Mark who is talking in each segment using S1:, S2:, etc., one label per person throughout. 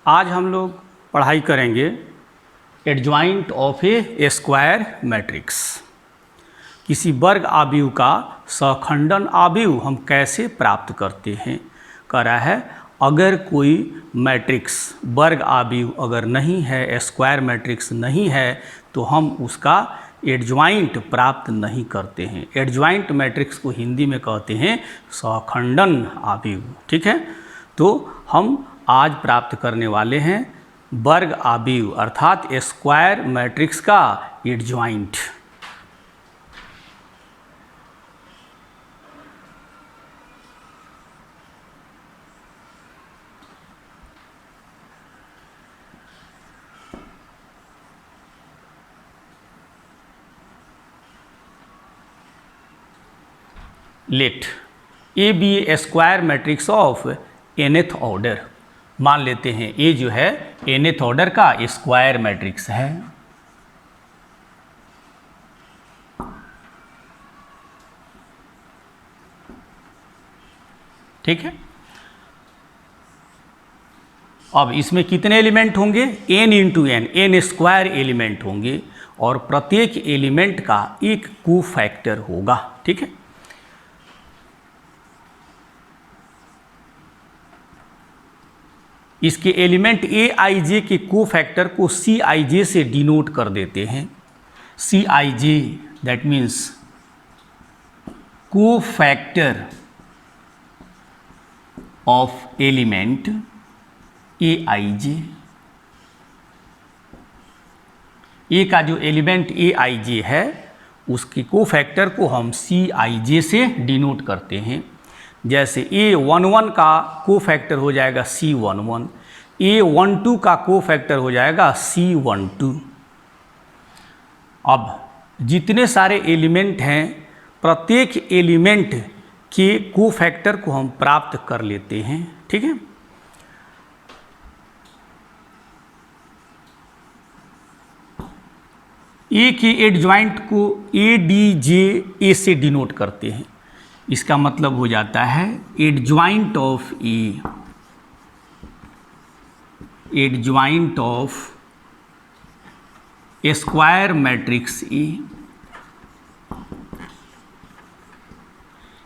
S1: आज हम लोग पढ़ाई करेंगे adjoint of A square matrix. किसी वर्ग आव्यूह का सखंडन आव्यूह हम कैसे प्राप्त करते हैं। कह रहा है अगर कोई मैट्रिक्स वर्ग आव्यूह अगर नहीं है, स्क्वायर मैट्रिक्स नहीं है, तो हम उसका एडजॉइंट प्राप्त नहीं करते हैं। एडजॉइंट मैट्रिक्स को हिंदी में कहते हैं सखंडन आव्यूह। ठीक है, तो हम आज प्राप्त करने वाले हैं वर्ग आव्यूह अर्थात स्क्वायर मैट्रिक्स का adjoint. Let A be a square matrix of nth order. मान लेते हैं ए जो है nth ऑर्डर का स्क्वायर मैट्रिक्स है। ठीक है, अब इसमें कितने एलिमेंट होंगे? n into n square element होंगे और प्रत्येक एलिमेंट का एक कोफैक्टर होगा। ठीक है, इसके एलिमेंट ए आई जे के कोफैक्टर को सी आई जे से डिनोट कर देते हैं। C i j that means cofactor of element a i j. A का जो एलिमेंट ए आई जे है उसके कोफैक्टर को हम सी आई जे से डिनोट करते हैं। जैसे A11 का कोफैक्टर हो जाएगा C11, A12 का कोफैक्टर हो जाएगा C12। अब जितने सारे एलिमेंट हैं प्रत्येक एलिमेंट के कोफैक्टर को हम प्राप्त कर लेते हैं। ठीक है, ए के एडजॉइंट को ADJ से डिनोट करते हैं। इसका मतलब हो जाता है adjoint of A, adjoint of square matrix A.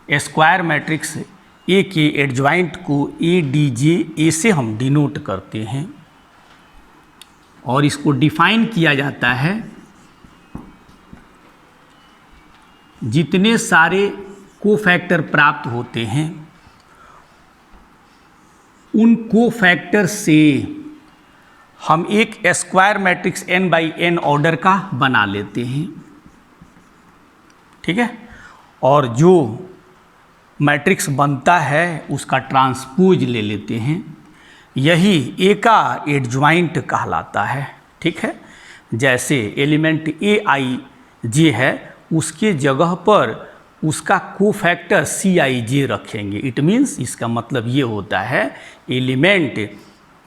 S1: Square matrix A के एडजॉइंट को ADJ से हम डिनोट करते हैं और इसको डिफाइन किया जाता है जितने सारे कोफैक्टर प्राप्त होते हैं उन कोफैक्टर से हम एक square matrix n by n order का बना लेते हैं। ठीक है, और जो मैट्रिक्स बनता है उसका ट्रांसपोज ले लेते हैं। यही ए का एडजॉइंट कहलाता है। ठीक है, जैसे एलिमेंट ए आई जे है उसके जगह पर उसका कोफैक्टर CIJ रखेंगे। इट मीन्स इसका मतलब ये होता है एलिमेंट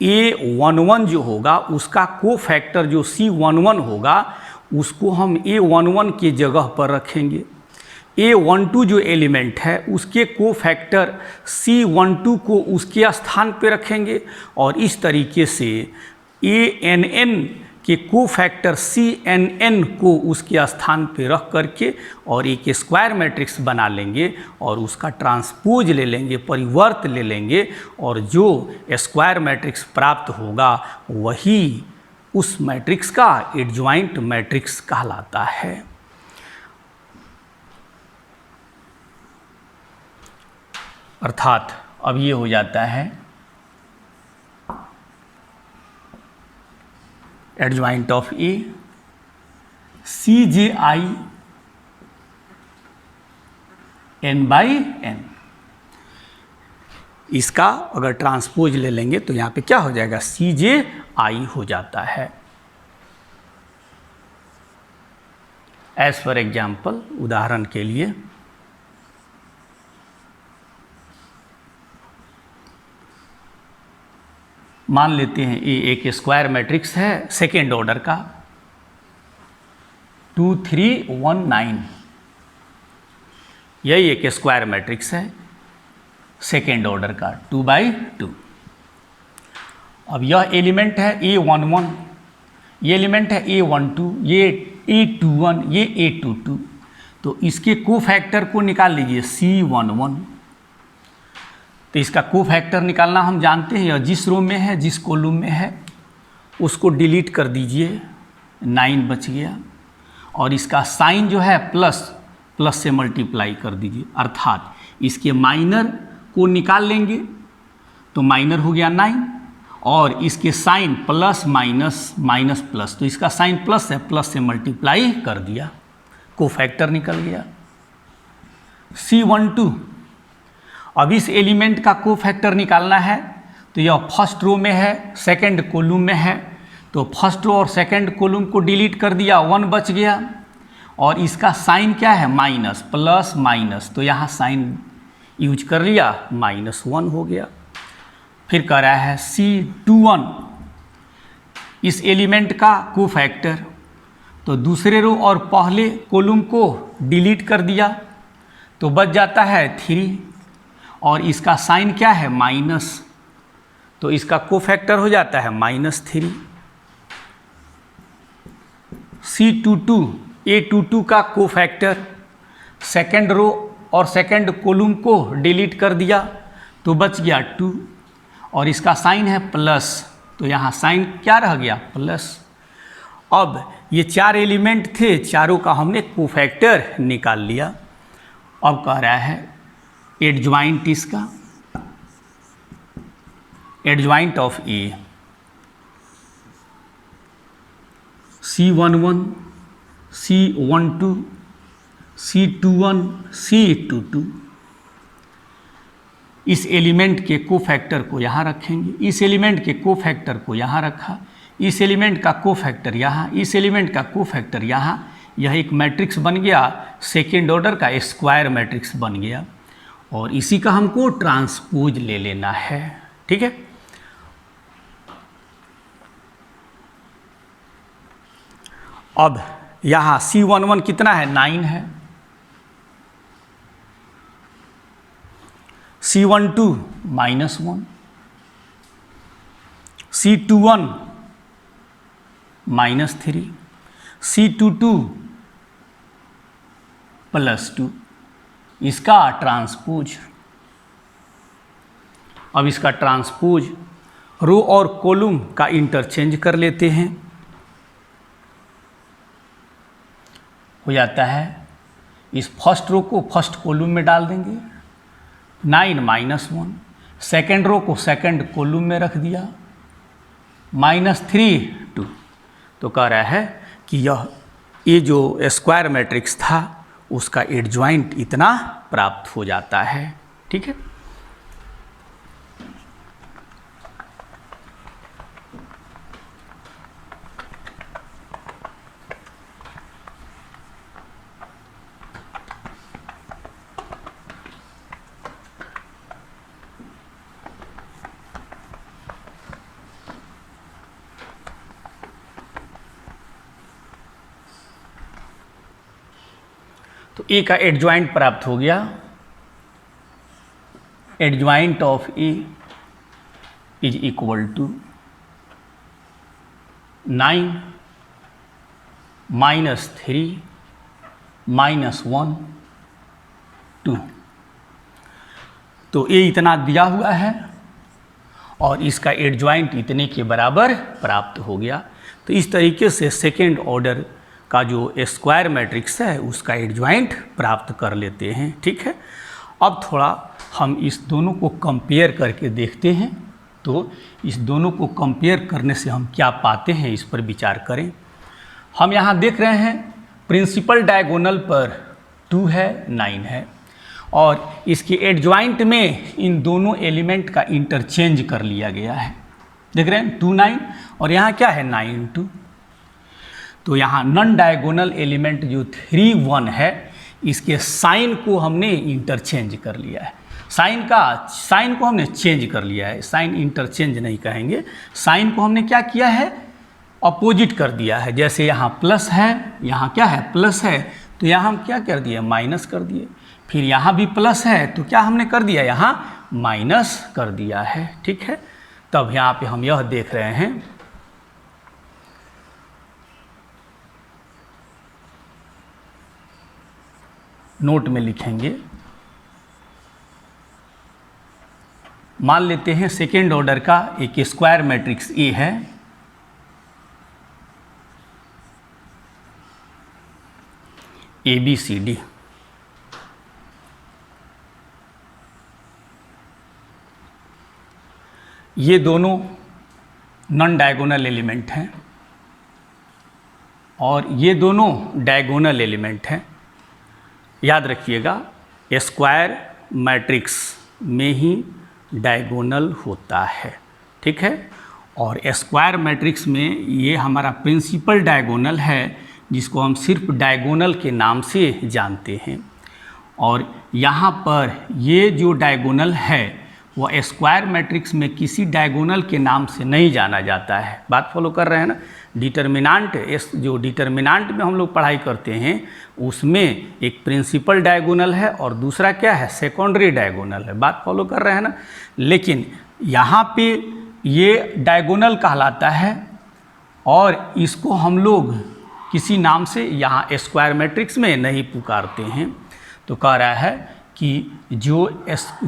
S1: A11 जो होगा उसका कोफैक्टर जो C11 होगा उसको हम A11 के जगह पर रखेंगे। A12 जो एलिमेंट है उसके कोफैक्टर C12 को उसके स्थान पर रखेंगे और इस तरीके से ANN के कोफैक्टर CNN को उसके स्थान पे रख करके और एक स्क्वायर मैट्रिक्स बना लेंगे और उसका ट्रांसपोज ले लेंगे, परिवर्त ले लेंगे और जो स्क्वायर मैट्रिक्स प्राप्त होगा वही उस मैट्रिक्स का एडजॉइंट मैट्रिक्स कहलाता है। अर्थात अब ये हो जाता है adjoint of A CJI n by n। इसका अगर ट्रांसपोज ले लेंगे तो यहाँ पे क्या हो जाएगा? CJI हो जाता है। एज फॉर एग्जाम्पल, उदाहरण के लिए मान लेते हैं ये एक स्क्वायर मैट्रिक्स है सेकेंड ऑर्डर का 2 3 1 9। यही एक स्क्वायर मैट्रिक्स है सेकेंड ऑर्डर का 2 बाई 2। अब यह एलिमेंट है A11, ये एलिमेंट है A12, ये A21, ये A22, तो इसके कोफैक्टर को निकाल लीजिए C11। तो इसका कोफैक्टर निकालना हम जानते हैं, यह जिस रो में है, जिस कॉलम में है, उसको डिलीट कर दीजिए, 9 बच गया। और इसका साइन जो है प्लस से मल्टीप्लाई कर दीजिए, अर्थात इसके माइनर को निकाल लेंगे तो माइनर हो गया 9, और इसके sign plus minus minus plus, तो इसका साइन प्लस है, प्लस से मल्टीप्लाई कर दिया, कोफैक्टर निकल गया C12। अब इस एलिमेंट का कोफैक्टर निकालना है, तो यह फर्स्ट रो में है, सेकंड कॉलम में है, तो फर्स्ट रो और सेकंड कॉलम को डिलीट कर दिया, 1 बच गया। और इसका साइन क्या है, माइनस, प्लस माइनस, तो यहाँ साइन यूज कर लिया, -1 हो गया। फिर कह रहा है C21, इस एलिमेंट का कोफैक्टर, तो दूसरे रो और पहले कॉलम को डिलीट कर दिया तो बच जाता है 3, और इसका साइन क्या है, माइनस, तो इसका कोफैक्टर हो जाता है -3। C22, A22 का कोफैक्टर, सेकंड रो और सेकंड कॉलम को डिलीट कर दिया तो बच गया 2, और इसका साइन है प्लस, तो यहाँ साइन क्या रह गया, प्लस। अब ये 4 एलिमेंट थे, चारों का हमने कोफैक्टर निकाल लिया। अब कह रहा है एडज्वाइंट, इसका adjoint of A, C11, C12, C21, C22, इस एलिमेंट के कोफैक्टर को यहाँ रखेंगे, इस एलिमेंट के कोफैक्टर को यहाँ रखा, इस एलिमेंट का कोफैक्टर यहाँ, इस एलिमेंट का कोफैक्टर यहाँ, यह एक मैट्रिक्स बन गया, सेकेंड ऑर्डर का स्क्वायर मैट्रिक्स बन गया। और इसी का हमको ट्रांसपोज ले लेना है, ठीक है। अब यहाँ C11 कितना है, 9 है, C12 -1, C21 -3, C22 +2, इसका ट्रांसपोज। अब इसका ट्रांसपोज रो और कॉलम का इंटरचेंज कर लेते हैं, हो जाता है, इस फर्स्ट रो को फर्स्ट कॉलम में डाल देंगे, 9 -1, सेकेंड रो को सेकेंड कॉलम में रख दिया, -3 2, तो कह रहा है कि ये जो स्क्वायर मैट्रिक्स था उसका एडज्वाइंट इतना प्राप्त हो जाता है, ठीक है। तो ए का एडज्वाइंट प्राप्त हो गया, adjoint of A is equal to 9 -3 -1 2, तो ए इतना दिया हुआ है और इसका एडज्वाइंट इतने के बराबर प्राप्त हो गया। तो इस तरीके से सेकेंड ऑर्डर का जो स्क्वायर मैट्रिक्स है उसका एडज्वाइंट प्राप्त कर लेते हैं, ठीक है। अब थोड़ा हम इस दोनों को कंपेयर करके देखते हैं, तो इस दोनों को कंपेयर करने से हम क्या पाते हैं इस पर विचार करें। हम यहाँ देख रहे हैं प्रिंसिपल डायगोनल पर 2 है, 9 है, और इसके एडज्वाइंट में इन दोनों एलिमेंट का इंटरचेंज कर लिया गया है, देख रहे हैं 2 9, और यहाँ क्या है 9 2, तो यहाँ नॉन डायगोनल एलिमेंट जो 3 1 है इसके साइन को हमने इंटरचेंज कर लिया है, साइन को हमने चेंज कर लिया है, साइन इंटरचेंज नहीं कहेंगे, साइन को हमने क्या किया है, अपोजिट कर दिया है। जैसे यहाँ प्लस है, यहाँ क्या है प्लस है, तो यहाँ हम क्या कर दिए, माइनस कर दिए। फिर यहाँ भी प्लस है तो क्या हमने कर दिया, यहाँ माइनस कर दिया है, ठीक है। तब यहाँ पे हम यह देख रहे हैं नोट में लिखेंगे, मान लेते हैं सेकेंड ऑर्डर का एक स्क्वायर मैट्रिक्स ए है, ए बी सी डी। ये दोनों नॉन डायगोनल एलिमेंट हैं और ये दोनों डायगोनल एलिमेंट हैं। याद रखिएगा, स्क्वायर मैट्रिक्स में ही डायगोनल होता है, ठीक है। और स्क्वायर मैट्रिक्स में ये हमारा प्रिंसिपल डायगोनल है, जिसको हम सिर्फ डायगोनल के नाम से जानते हैं। और यहाँ पर ये जो डायगोनल है वह स्क्वायर मैट्रिक्स में किसी डायगोनल के नाम से नहीं जाना जाता है। बात फॉलो कर रहे हैं ना। डिटर्मिनांट, जो डिटर्मिनांट में हम लोग पढ़ाई करते हैं उसमें एक प्रिंसिपल डायगोनल है और दूसरा क्या है, सेकेंडरी डायगोनल है। बात फॉलो कर रहे हैं ना। लेकिन यहाँ पे ये डायगोनल कहलाता है और इसको हम लोग किसी नाम से यहाँ स्क्वायर मैट्रिक्स में नहीं पुकारते हैं। तो कह रहा है कि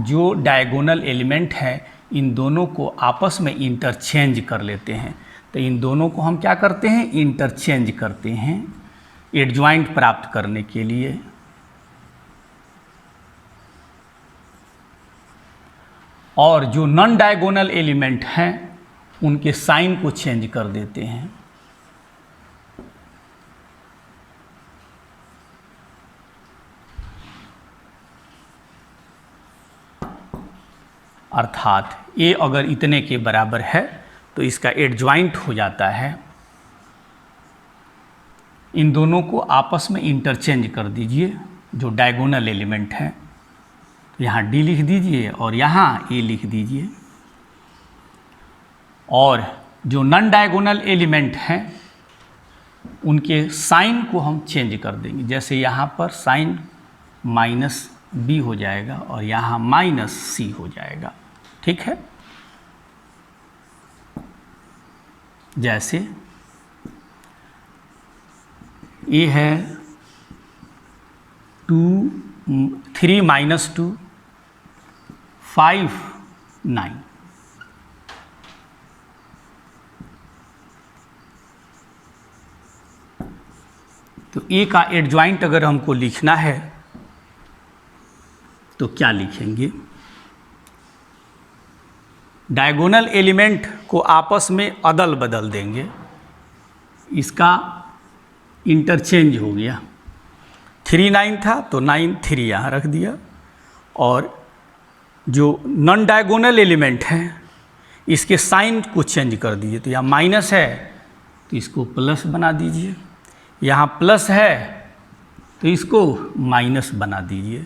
S1: जो डायगोनल एलिमेंट है इन दोनों को आपस में इंटरचेंज कर लेते हैं। तो इन दोनों को हम क्या करते हैं, इंटरचेंज करते हैं एडजॉइंट प्राप्त करने के लिए। और जो नॉन डायगोनल एलिमेंट हैं उनके साइन को चेंज कर देते हैं। अर्थात ए अगर इतने के बराबर है तो इसका एडजॉइंट हो जाता है। इन दोनों को आपस में इंटरचेंज कर दीजिए जो डायगोनल एलिमेंट हैं। यहाँ डी लिख दीजिए और यहाँ ए लिख दीजिए। और जो नॉन डायगोनल एलिमेंट हैं उनके साइन को हम चेंज कर देंगे। जैसे यहाँ पर साइन माइनस बी हो जाएगा और यहाँ माइनस सी हो जाएगा, ठीक है। जैसे ये है 3 - 2 5 9। तो ए का एडजॉइंट अगर हमको लिखना है तो क्या लिखेंगे, डायगोनल एलिमेंट को आपस में अदल बदल देंगे। इसका इंटरचेंज हो गया, 3 9 था तो 9 3 यहाँ रख दिया। और जो नॉन डायगोनल एलिमेंट हैं इसके साइन को चेंज कर दीजिए। तो यहाँ माइनस है तो इसको प्लस बना दीजिए, यहाँ प्लस है तो इसको माइनस बना दीजिए।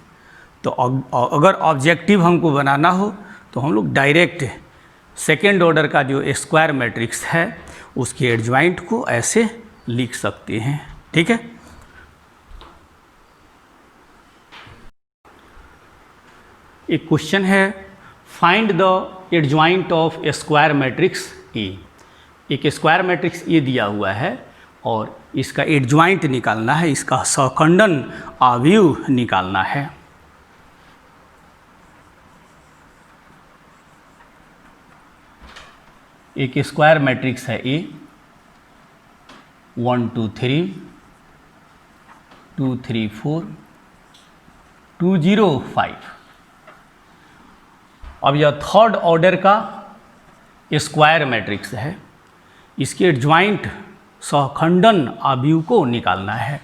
S1: तो अगर ऑब्जेक्टिव हमको बनाना हो तो हम लोग डायरेक्ट सेकेंड ऑर्डर का जो स्क्वायर मैट्रिक्स है उसके एडजॉइंट को ऐसे लिख सकते हैं, ठीक है। एक क्वेश्चन है, find the adjoint of square matrix A. एक स्क्वायर मैट्रिक्स ए दिया हुआ है और इसका एडजॉइंट निकालना है, इसका सहखंडन अवयव निकालना है। एक स्क्वायर मैट्रिक्स है ए, 1 2 3 2 3 4 2 0 5। अब यह थर्ड ऑर्डर का स्क्वायर मैट्रिक्स है, इसके एडजॉइंट सहखंडन अवयव को निकालना है।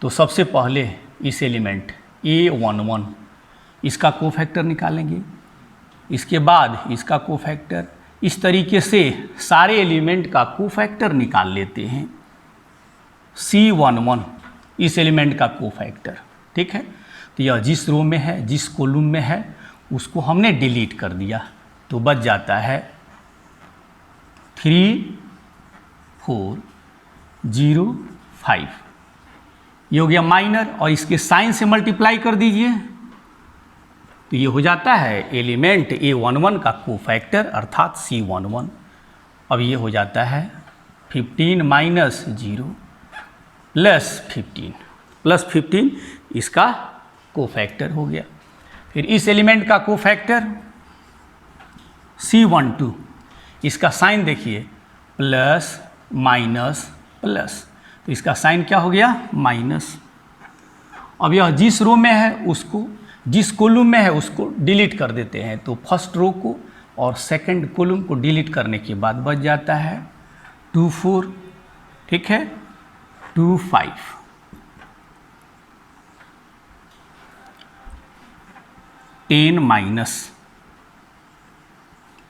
S1: तो सबसे पहले इस एलिमेंट A11 इसका कोफैक्टर निकालेंगे, इसके बाद इसका कोफैक्टर। इस तरीके से सारे एलिमेंट का कोफैक्टर निकाल लेते हैं। C11 इस एलिमेंट का कोफैक्टर, ठीक है। तो यह जिस रो में है, जिस कॉलम में है उसको हमने डिलीट कर दिया, तो बच जाता है 3 4 0 5। ये हो गया माइनर और इसके साइन से मल्टीप्लाई कर दीजिए तो ये हो जाता है एलिमेंट A11 का कोफैक्टर अर्थात C11। अब ये हो जाता है 15 माइनस 0 प्लस 15 इसका कोफैक्टर हो गया। फिर इस एलिमेंट का कोफैक्टर C12, इसका साइन देखिए प्लस माइनस प्लस, तो इसका साइन क्या हो गया माइनस। अब यह जिस रो में है उसको, जिस कॉलम में है उसको डिलीट कर देते हैं, तो फर्स्ट रो को और सेकंड कॉलम को डिलीट करने के बाद बच जाता है 2 4, ठीक है 2 5, 10 माइनस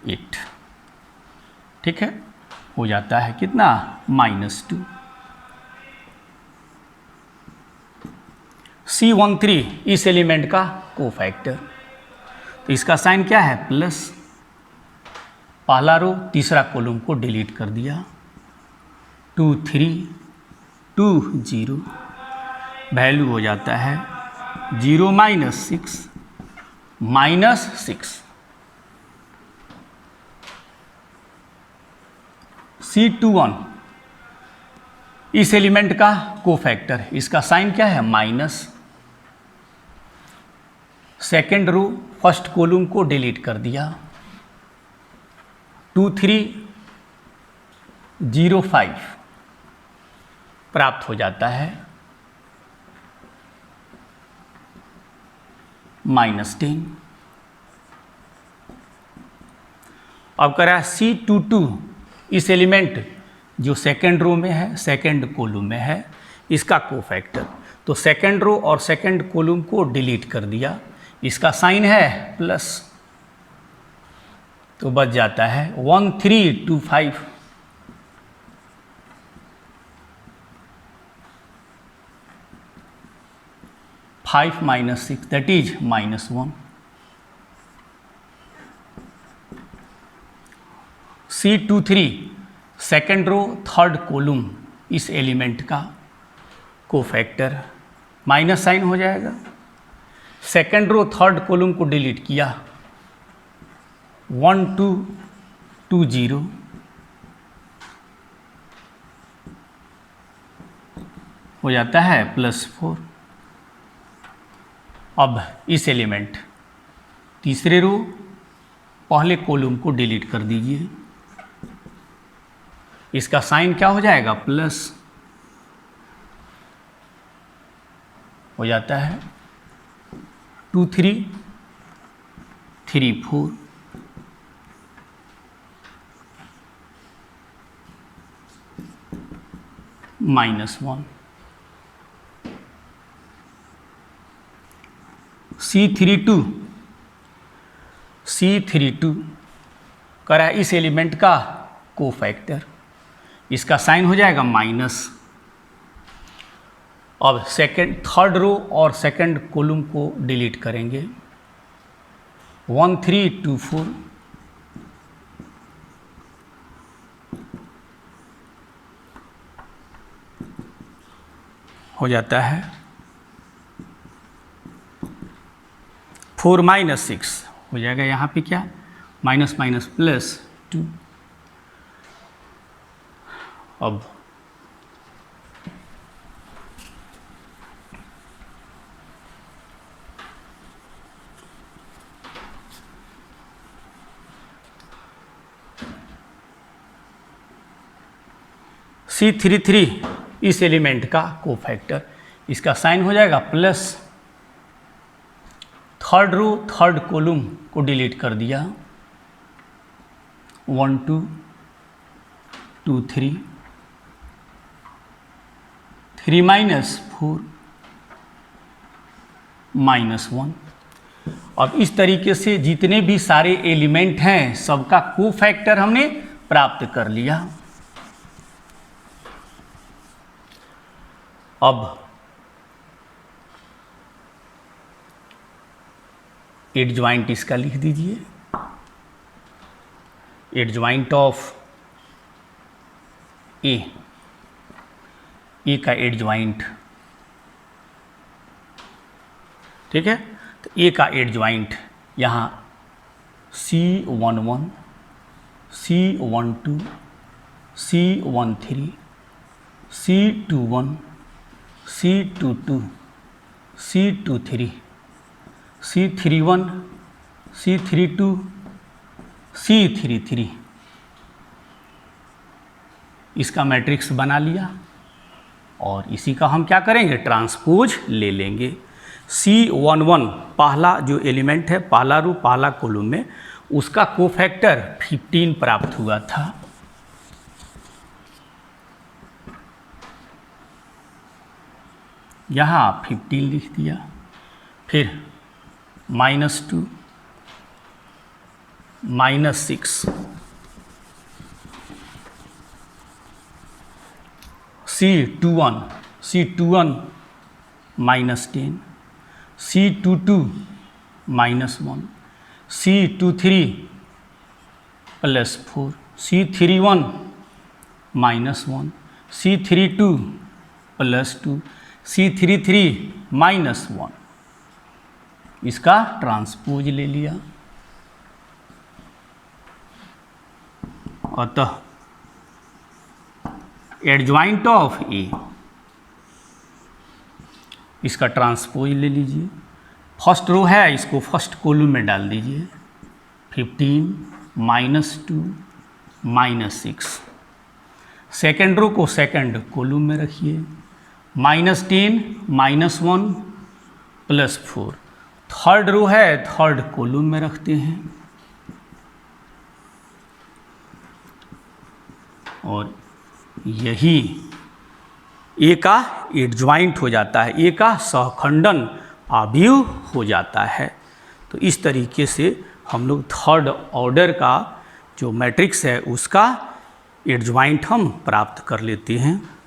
S1: 8, ठीक है हो जाता है कितना -2। C13 इस एलिमेंट का कोफैक्टर, तो इसका साइन क्या है प्लस, पहला रो तीसरा कॉलम को डिलीट कर दिया 2 3 2 0, वैल्यू हो जाता है 0 -6 C21 इस एलिमेंट का कोफैक्टर, इसका साइन क्या है minus, second row first column को डिलीट कर दिया 2 3 0 5, प्राप्त हो जाता है -10। अब करा C22 इस एलिमेंट जो सेकेंड रो में है, सेकेंड कॉलम में है, इसका कोफैक्टर, तो सेकेंड रो और सेकेंड कॉलम को डिलीट कर दिया, इसका साइन है प्लस, तो बच जाता है 1 3 2 5, five minus 6 that is -1। C23 second row third column इस एलिमेंट का कोफैक्टर, माइनस साइन हो जाएगा, सेकेंड रो थर्ड कॉलम को डिलीट किया 1 2 2 0, हो जाता है +4। अब इस एलिमेंट तीसरे रो पहले कॉलम को डिलीट कर दीजिए, इसका साइन क्या हो जाएगा प्लस, हो जाता है 2 3 3 4, -1। C32 करा इस एलिमेंट का कोफैक्टर, इसका साइन हो जाएगा माइनस। अब सेकेंड थर्ड रो और सेकेंड कॉलम को डिलीट करेंगे 1 3 2 4, हो जाता है 4 -6, हो जाएगा यहाँ पे क्या माइनस +2। अब C33 इस एलिमेंट का कोफैक्टर, इसका साइन हो जाएगा plus, third row third column को डिलीट कर दिया 1 2 2 3 3 -4 -1। अब इस तरीके से जितने भी सारे एलिमेंट हैं सबका कोफैक्टर हमने प्राप्त कर लिया। अब एडज्वाइंट इसका लिख दीजिए, एडज्वाइंट ऑफ ए का एडज्वाइंट, ठीक है, तो ए का एडज्वाइंट यहाँ C11, C12, C13, C21, C22, C23, C31, C32, C33, इसका मैट्रिक्स बना लिया और इसी का हम क्या करेंगे, ट्रांसपोज ले लेंगे। C11 पहला जो एलिमेंट है, पहला रो पहला कॉलम में, उसका कोफैक्टर 15 प्राप्त हुआ था। यहाँ 15 लिख दिया, फिर -2, -6, C21, -10, C22, -1, C23 +4, C31 -1, C32 +2, C33 -1, इसका ट्रांसपोज ले लिया। अतः एडजॉइंट ऑफ ए, इसका ट्रांसपोज ले लीजिए। फर्स्ट रो है, इसको फर्स्ट कॉलम में डाल दीजिए, 15, -2, -6। सेकेंड रो को सेकेंड कॉलम में रखिए, -10, -1 +4। थर्ड रो है, थर्ड कॉलम में रखते हैं और यही ए का एडजॉइंट हो जाता है, ए का सहखंडन अवयव हो जाता है। तो इस तरीके से हम लोग थर्ड ऑर्डर का जो मैट्रिक्स है उसका एडजॉइंट हम प्राप्त कर लेते हैं।